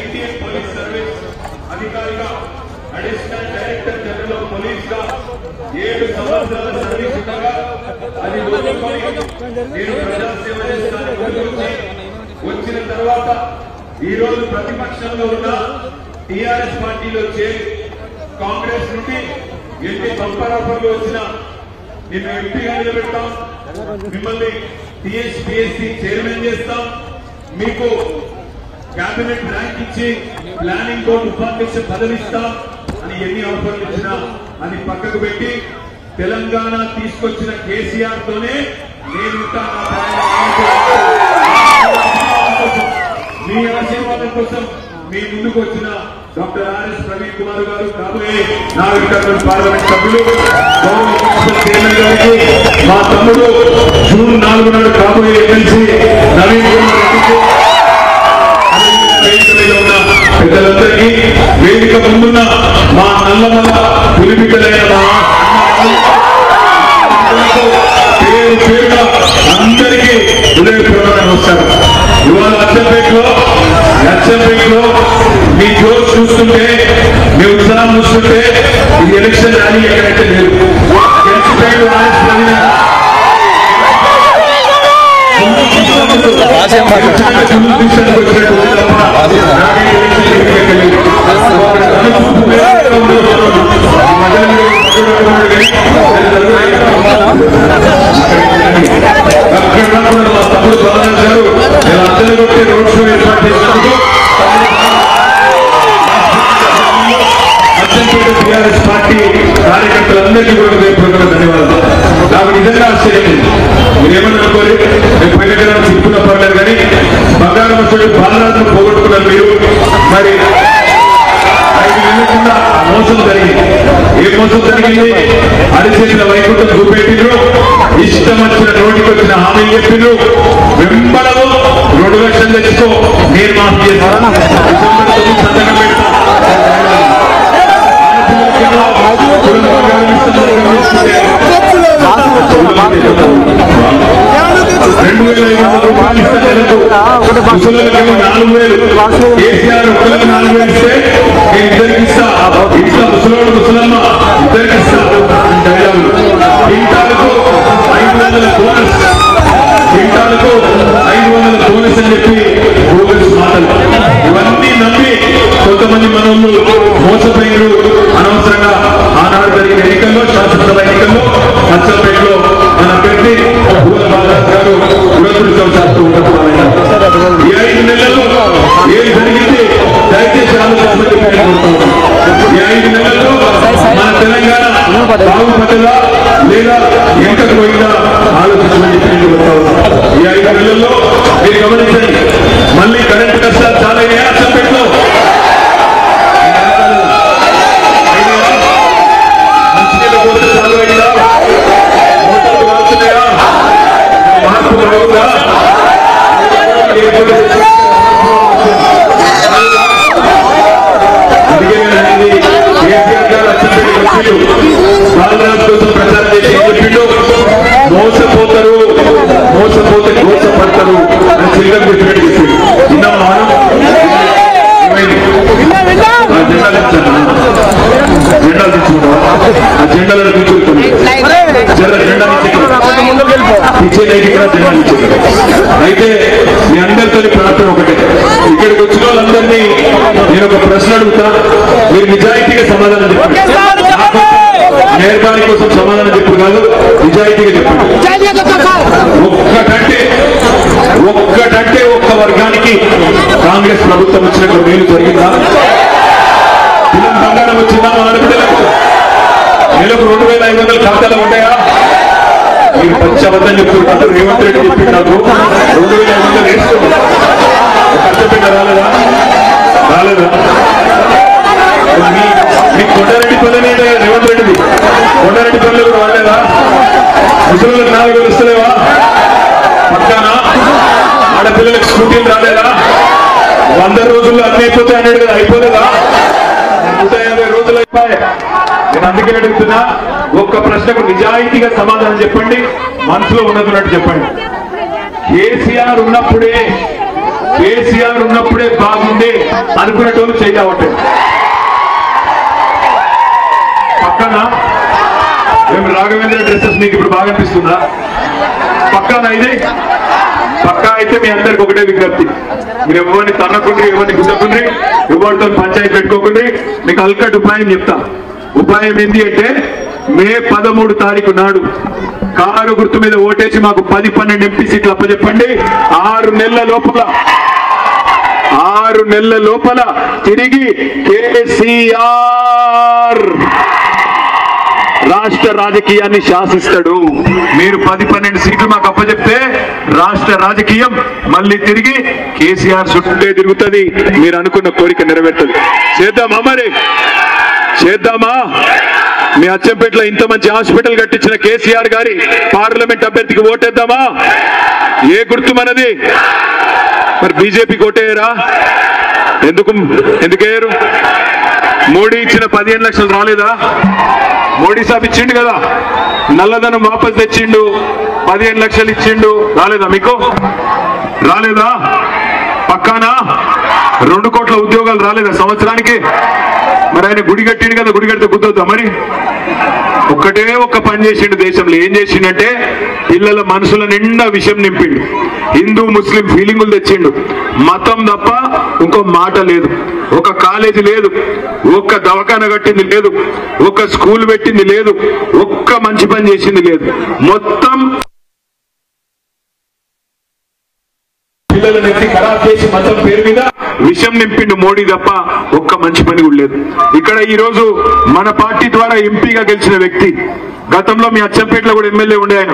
Indian police service अधिकारी additional director general of police का 7 సంవత్సరాల సర్వీస్ ఉండగా అది వచ్చిన తర్వాత ఈ రోజు ప్రతిపక్షంలో ఉన్న టీఆర్ఎస్ పార్టీలో చేరి కాంగ్రెస్ నుండి ఎన్ని బంపర్ ఆఫర్లు వచ్చినా నిన్ను ఎంపీగా నిలబెడతాం, మిమ్మల్ని టీఎస్పీఎస్సీ చైర్మన్ చేస్తాం, మీకు कैबिनेट रैंक इच्छी प्लानिंग बोर्ड उपाध्यक्ष पदविस्तां అని ఎన్ని ఆఫర్లు ఇచ్చినా అది పక్కకు పెట్టి తెలంగాణ తీసుకొచ్చిన కేసీఆర్ తోనే నేను మీ ఆశీర్వాదం కోసం మీ ముందుకు వచ్చిన డాక్టర్ ఆర్ఎస్ ప్రవీణ్ కుమార్ గారు, కాబోయే నాగరికర్నూలు పార్లమెంట్ సభ్యులు, చైర్మన్ గారికి, మా తమ్ముడు జూన్ 4 నాడు కాబోయే ఎమ్మెల్సీ నవీన్ కుమార్ రెడ్డికి, పెద్దలందరికీ, వేదిక ముందున్న మా నల్లమల పులిబిడ్డలైన పేరు పేరున అందరికీ హృదయపూర్వక నమస్కారం. ఇవాళ అచ్చంపేటలో మీ జోష్ చూస్తుంటే, మీ ఉత్సాహం చూస్తుంటే ఇది ఎలక్షన్ ర్యాలీ ఎక్కడైతే లేదు. టీఆర్ఎస్ పార్టీ కార్యకర్తలందరికీ కూడా హృదయపూర్వక ధన్యవాదాలు. నాకు నిజంగా ఆశ్చర్యం, మీరేమని అనుకోరు, నేను పైన చెప్పుకున్న పర్లేదు కానీ బంగారం వచ్చి బాలరాజును పోగొట్టుకున్నారు మీరు. మరి 5 నెలల కింద మోసం జరిగింది. ఏ మోసం జరిగింది? అరిచేసిన వైకుంఠం చూపెట్టిండ్రు, ఇష్టం వచ్చిన నోటికి వచ్చిన హామీ చెప్పిండ్రు, వెంబడము 2 లక్షలు తెచ్చుకో నేను మాఫీ చేస్తాను, డిసెంబర్ 9 సంతకం పెడతాను, 2500 రూపాయలు ఇస్తే నెలకు, ముసలికేమో 4000, కేసీఆర్ ఒక్కరికి 4000 ఇస్తే నేను ఇద్దరికి ఇస్తా, ఇంట్లో ముసలోడు ముసలమ్మ ఇద్దరికి ఇస్తా డైలాగులు. క్వింటాలకు 500 బోనస్, క్వింటాలకు 500 బోనస్ అని చెప్పి బోనస్ మాటలు. ఇవన్నీ నమ్మి కొంతమంది మనోళ్ళు మోసపోయినరు. అనవసరంగా ఆనాడు జరిగిన ఎన్నికల్లో, శాసనసభ ఎన్నికల్లో అచ్చంపేటలో మన అభ్యర్థి భూల బాలరాజు గారు దురదృష్టవశాత్తు ఉండకపోయినా ఈ 5 నెలల్లో ఏం జరిగింది దయచేసి ఆలోచించమని కోరుతున్నాను. ఈ 5 నెలల్లో మన తెలంగాణ బాగుపడ్డదా లేదా ఎంకకు పోయిందా ఆలోచించమని కోరుతున్నాను. ఈ 5 నెలల్లో మీరు గమనించండి, మళ్ళీ కరెంటు కష్టాలు చాలా అయినాయా అచ్చంపేటలో? మంచినీళ్ళ కోరిక చాలు అయిందా? మోటార్లు కాల్చున్నాయా? మార్పు అవుతుందా? కేసీఆర్ గారు అచ్చంపేటకి వచ్చిండు, బాలరాజు కోసం ప్రచారం చేసి ఏం చెప్పిండు? మోసపోతారు, మోసపోతే మోసపడతారు అని చిల్లర చెప్పినట్టు చెప్పిండు. విన్నామా? జెండాలు తెచ్చుకుంటావా? ఆ జెండాలను తీసుకుంటుంది జెండా ఇచ్చే ఇక్కడ జెండాలు ఇచ్చేది. అయితే మీ అందరితో ప్రార్థన ఒకటే, ఇక్కడికి వచ్చిన వాళ్ళందరినీ నేను ఒక ప్రశ్న అడుగుతా, మీరు నిజాయితీగా సమాధానం చెప్పండి. నేర్పాని కోసం సమాధానం చెప్పు కాదు, నిజాయితీగా చెప్పండి. ఒక్కటంటే ఒక్క వర్గానికి కాంగ్రెస్ ప్రభుత్వం వచ్చినప్పుడు మేలు జరిగిందా? పిల్లలు బంగారం వచ్చిందా? మా ఆడపిల్లలకు నెలకు 2500 ఖాతాలు ఉంటాయా? మీరు పచ్చి అబద్ధం చెప్తున్నారు. రేవంత్ రెడ్డి చెప్పి నాకు 2500 వేసుకోండి. ఖర్చు పెట్ట రాలేదా? కొండారెడ్డి పనులు కూడా రాలేదా? ముసలిలకు 4,000 వస్తలేవా? పక్కానా? ఆడపిల్లలకు స్కూటీలు రాలేదా? 100 రోజుల్లో అన్ని అయిపోతాయి అన్నాడు కదా, అయిపోలేదా? 150 రోజులు అయిపోయాయి. నేను అందుకే అడుగుతున్నా, ఒక్క ప్రశ్నకు నిజాయితీగా సమాధానం చెప్పండి, మనసులో ఉన్నట్టున్నట్టు చెప్పండి. కేసీఆర్ ఉన్నప్పుడే బాగుంది అనుకునేటోళ్ళు చేయవట్టే పక్కన. మేము రాఘవేంద్ర డ్రెస్సెస్ మీకు ఇప్పుడు బాగా అనిపిస్తుందా? పక్కానా ఇది? పక్కా అయితే మీ అందరికి ఒకటే విజ్ఞప్తి, మీరు ఎవరిని తన్నకుండ్రి, ఎవరిని గుద్దకుండ్రి, ఎవరితో పంచాయతీ పెట్టుకోకుండ్రి. మీకు అల్కట్ ఉపాయం చెప్తా. ఉపాయం ఏంటి అంటే, మే 13 తారీఖు నాడు కారు గుర్తు మీద ఓటేసి మాకు 10-12 ఎంపీ సీట్లు అప్పచెప్పండి. 6 నెలల లోపల తిరిగి కేసీఆర్ రాష్ట్ర రాజకీయాన్ని శాసిస్తాడు. మీరు 10-12 సీట్లు మాకు అప్పచెప్తే రాష్ట్ర రాజకీయం మళ్ళీ తిరిగి కేసీఆర్ చుట్టే తిరుగుతుంది. మీరు అనుకున్న కోరిక నెరవేరుతుంది. చేద్దామా? మరి చేద్దామా? మీ అచ్చంపేటలో ఇంత మంచి హాస్పిటల్ కట్టించిన కేసీఆర్ గారి పార్లమెంట్ అభ్యర్థికి ఓటేద్దామా? ఏ గుర్తు మనది? మరి బీజేపీకి ఓటేయరా? ఎందుకేయరు? మోడీ ఇచ్చిన 15 లక్షలు రాలేదా? మోడీ సాబ్ ఇచ్చిండు కదా, నల్లధనం వాపస్ తెచ్చిండు, 15 లక్షలు ఇచ్చిండు. రాలేదా మీకు? రాలేదా? పక్కానా? 2 కోట్ల ఉద్యోగాలు రాలేదా సంవత్సరానికి? మరి ఆయన గుడి కట్టిండు కదా, గుడి కడితే గుద్దొద్దా? మరి ఒక్క పని చేసిండు దేశంలో. ఏం చేసిండంటే, పిల్లల మనసుల నిండా విషయం నింపిండు. హిందూ ముస్లిం ఫీలింగులు తెచ్చిండు. మతం తప్ప ఇంకో మాట లేదు. ఒక కాలేజీ లేదు, ఒక్క దవాఖాన కట్టింది లేదు, ఒక్క స్కూల్ పెట్టింది లేదు, ఒక్క మంచి పని చేసింది లేదు. మొత్తం పిల్లలను ఎత్తి ఖరాబ్ చేసి మతం పేరు మీద విషయం నింపిండు మోడీ తప్ప ఒక్క మంచి పని కూడా లేదు. ఇక్కడ ఈ రోజు మన పార్టీ ద్వారా ఎంపీగా గెలిచిన వ్యక్తి, గతంలో మీ అచ్చంపేటలో కూడా ఎమ్మెల్యే ఉండే ఆయన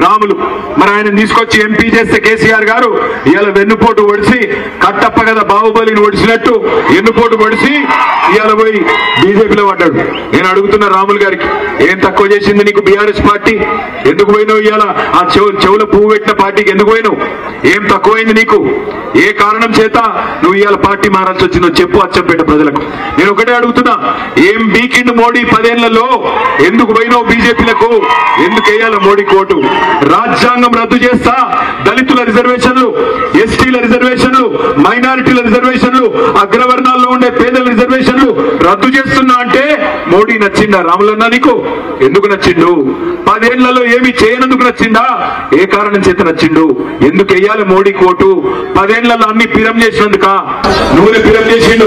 రాములు, మరి ఆయన తీసుకొచ్చి ఎంపీ చేస్తే కేసీఆర్ గారు ఇవాళ వెన్నుపోటు ఒడిసి, కట్టప్ప కదా బాహుబలిని ఒడిసినట్టు వెన్నుపోటు ఒడిసి ఇవాళ పోయి బీజేపీలో పడ్డాడు. నేను అడుగుతున్న రాములు గారికి, ఏం తక్కువ చేసింది నీకు బీఆర్ఎస్ పార్టీ? ఎందుకు పోయినావు? ఇవాళ ఆ చెవుల పువ్వు పెట్టిన పార్టీకి ఎందుకు పోయినావు? ఏం తక్కువైంది నీకు? ఏ కారణం చేత నువ్వు ఇవాళ పార్టీ మారాల్సి వచ్చిందో చెప్పు అచ్చంపేట ప్రజలకు. నేను ఒకటే అడుగుతున్నా, ఏం బీకిండు మోడీ 10 ఏళ్లలో? ఎందుకు పోయినావు బీజేపీలకు? ఎందుకు వేయాల మోడీ కోటు? రాజ్యాంగం రద్దు చేస్తా, దళితుల రిజర్వేషన్లు, ఎస్టీల రిజర్వేషన్లు, మైనారిటీల రిజర్వేషన్లు, అగ్రవర్ణాల్లో ఉండే పేదల రిజర్వేషన్లు రద్దు చేస్తున్నా అంటే మోడీ నచ్చిందా? రాములన్నా నీకు ఎందుకు నచ్చిండు? 10 ఏళ్లలో ఏమి చేయనందుకు నచ్చిందా? ఏ కారణం చేత నచ్చిండు? ఎందుకు వేయాలి మోడీ కోటు? 10 ఏళ్లలో అన్ని పిరం చేసినందుక? నూనె పిరం చేసిండు,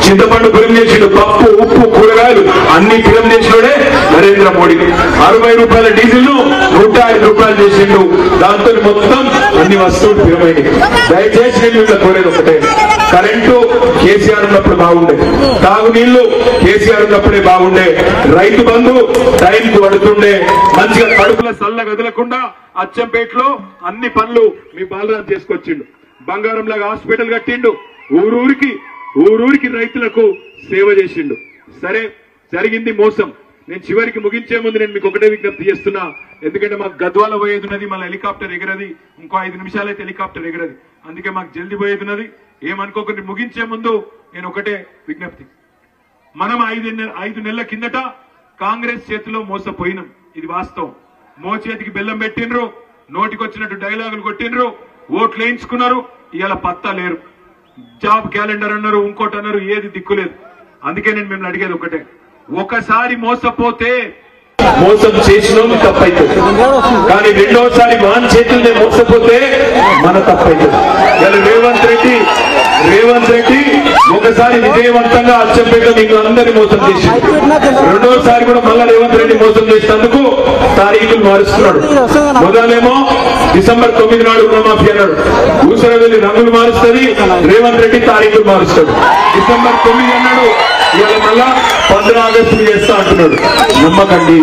చింతపండు పిరం చేసిండు, పప్పు ఉప్పు కూరగాయలు అన్ని పిరం చేసినోడే నరేంద్ర మోడీ. 60 రూపాయల డీజిల్ ను 105 రూపాయలు చేసిండు. దాంతో మొత్తం అన్ని వస్తువులు పిరమైంది. దయచేసి నేను వీళ్ళ కోరేది ఒకటే, కరెంటు కేసీఆర్ ఉన్నప్పుడు బాగుండే, తాగునీళ్లు కేసీఆర్ ఉన్నప్పుడే బాగుండే, రైతు బంధు టైంకు పడుతుండే, మంచిగా కడుపుల సల్ల గదలకుండా అచ్చంపేటలో అన్ని పనులు మీ బాలరాజు చేసుకొచ్చిండు. బంగారం లాగా హాస్పిటల్ కట్టిండు, ఊరూరికి రైతులకు సేవ చేసిండు. సరే, జరిగింది మోసం. నేను చివరికి ముగించే ముందు నేను మీకు ఒకటే విజ్ఞప్తి చేస్తున్నా, ఎందుకంటే మాకు గద్వాల పోయేది ఉన్నది, మళ్ళీ హెలికాప్టర్ ఎగరది, ఇంకో 5 నిమిషాలు అయితే హెలికాప్టర్ ఎగరది, అందుకే మాకు జల్దీ పోయేది ఉన్నది. ఏమనుకోకుండా ముగించే ముందు నేను ఒకటే విజ్ఞప్తి, మనం 5 నెలల కిందట కాంగ్రెస్ చేతిలో మోసపోయినాం, ఇది వాస్తవం. మోచేతికి బెల్లం పెట్టినరు, నోటికొచ్చినట్టు డైలాగులు కొట్టినరు, ఓట్లు వేయించుకున్నారు, ఇవాళ పత్తా లేరు. జాబ్ క్యాలెండర్ అన్నారు, ఇంకోటి అన్నారు, ఏది దిక్కులేదు. అందుకే నేను మిమ్మల్ని అడిగేది ఒకటే, ఒకసారి మోసపోతే మోసం చేసినోళ్ళు తప్పైతుంది, కానీ రెండోసారి వాన్ చేతుల్నే మోసపోతే మన తప్పైతుంది. ఇలా రేవంత్ రెడ్డి ఒకసారి విజయవంతంగా అచ్చంపేట మీకు అందరినీ మోసం చేసి, రెండోసారి కూడా మళ్ళా రేవంత్ రెడ్డి మోసం చేసినందుకు తారీఖులు మారుస్తున్నాడు. మొదలేమో డిసెంబర్ 9 నాడు రుణమాఫీ అన్నాడు, ఊసరవెల్లి రంగులు మారుస్తుంది, రేవంత్ రెడ్డి తారీఖులు మారుస్తాడు. డిసెంబర్ 9 అన్నాడు, ఇవాళ మళ్ళా 15 ఆగస్టు చేస్తా అంటున్నాడు. నమ్మకండి,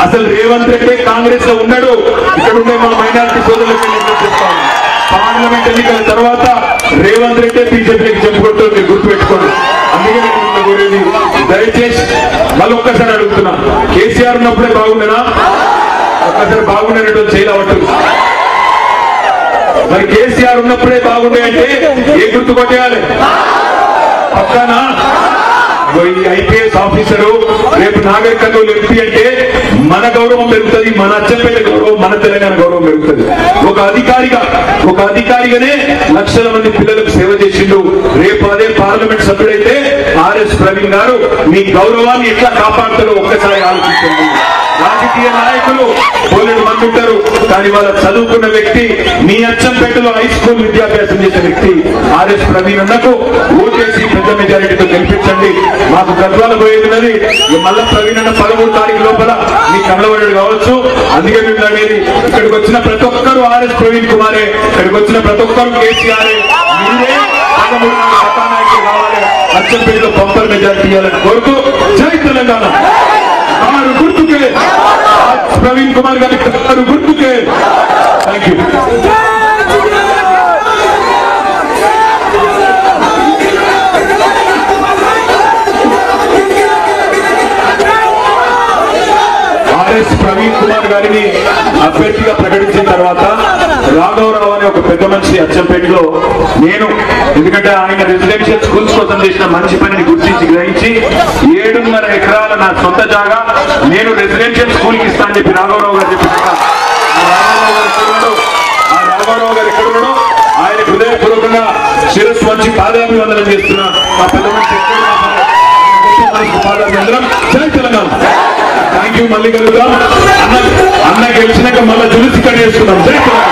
అసలు రేవంత్ రెడ్డి కాంగ్రెస్ లో ఉన్నాడు. ఇక్కడ ఉండే మా మైనారిటీ సోదరులకు చెప్తాను, పార్లమెంట్ ఎన్నికల తర్వాత రేవంత్ రెడ్డి బీజేపీకి చెప్పుకుంటూ మీరు గుర్తుపెట్టుకోండి. అందుకే కోరేది దయచేసి మళ్ళీ ఒక్కసారి అడుగుతున్నా, కేసీఆర్ ఉన్నప్పుడే బాగుండేనా? ఒక్కసారి బాగుండేటట్టు చేయలేవట్టు. మరి కేసీఆర్ ఉన్నప్పుడే బాగుండే అంటే ఏ గుర్తు కొట్టేయాలి? పక్కనా ఐపీఎస్ ఆఫీసరు రేపు నాగరిక కర్నూలు ఎంపీ అంటే మన గౌరవం పెరుగుతుంది, మన అచ్చంపేట గౌరవం, మన తెలంగాణ గౌరవం పెరుగుతుంది. ఒక అధికారిగానే లక్షల మంది పిల్లలకు సేవ చేసిండు. రేపు అదే పార్లమెంట్ సభ్యుడైతే ఆర్ఎస్ ప్రవీణ్ గారు మీ గౌరవాన్ని ఎట్లా కాపాడుతారో ఒక్కసారి ఆలోచించండి. రాజకీయ నాయకులు పోలేడు మంది ఉంటారు, కానీ వాళ్ళ చదువుకున్న వ్యక్తి మీ అచ్చంపేటలో హై స్కూల్ విద్యాభ్యాసం చేసిన వ్యక్తి ఆర్ఎస్ ప్రవీణ్ అన్నకు ఓటేసి పెద్ద మెజారిటీతో గెలిపించండి. మాకు గద్వాల పోయేది మళ్ళా ప్రవీణ్ అన్న 13 తారీఖు లోపల మీ కమలవాడు కావచ్చు. అందుకే మేము అనేది ఇక్కడికి వచ్చిన ప్రతి ఒక్కరు ఆర్ఎస్ ప్రవీణ్ కుమారే, ఇక్కడికి వచ్చిన ప్రతి ఒక్కరు కేసీఆర్, మీరే కథానాయకులు కావాలి, అచ్చంపేటలో బంపర్ మెజారిటీ ఇవ్వాలని కోరుతూ జై తెలంగాణ. గుర్తుకే ప్రవీణ్ కుమార్ గారి గుర్తుకే. Thank you. RS Praveen Kumar గారిని అభ్యర్థిగా ప్రకటించిన తర్వాత రాఘవరావు అనే ఒక పెద్ద మనిషి అచ్చంపేటలో నేను, ఎందుకంటే ఆయన రెసిడెన్షియల్ స్కూల్స్ కోసం చేసిన మంచి పనిని గుర్తించి గ్రహించి 7.5 ఎకరాల నా సొంత జాగా నేను రెసిడెన్షియల్ స్కూల్ కి ఇస్తా అని చెప్పి రాఘవరావు గారు చెప్పి ఆ రాఘవరావు గారు ఎక్కడ ఉన్నాడో ఆయన హృదయపూర్వకంగా శిరస్సు వంచి పాదాభివందనం చేస్తున్నా. మా పెద్ద మనిషి పాదాభివందనం. జై తెలంగాణ. Thank you. మళ్ళీ కలుగుతాం. అన్న గెలిచినాక మళ్ళీ జులుసి కట్ చేసుకున్నాం. జై తెలంగాణ.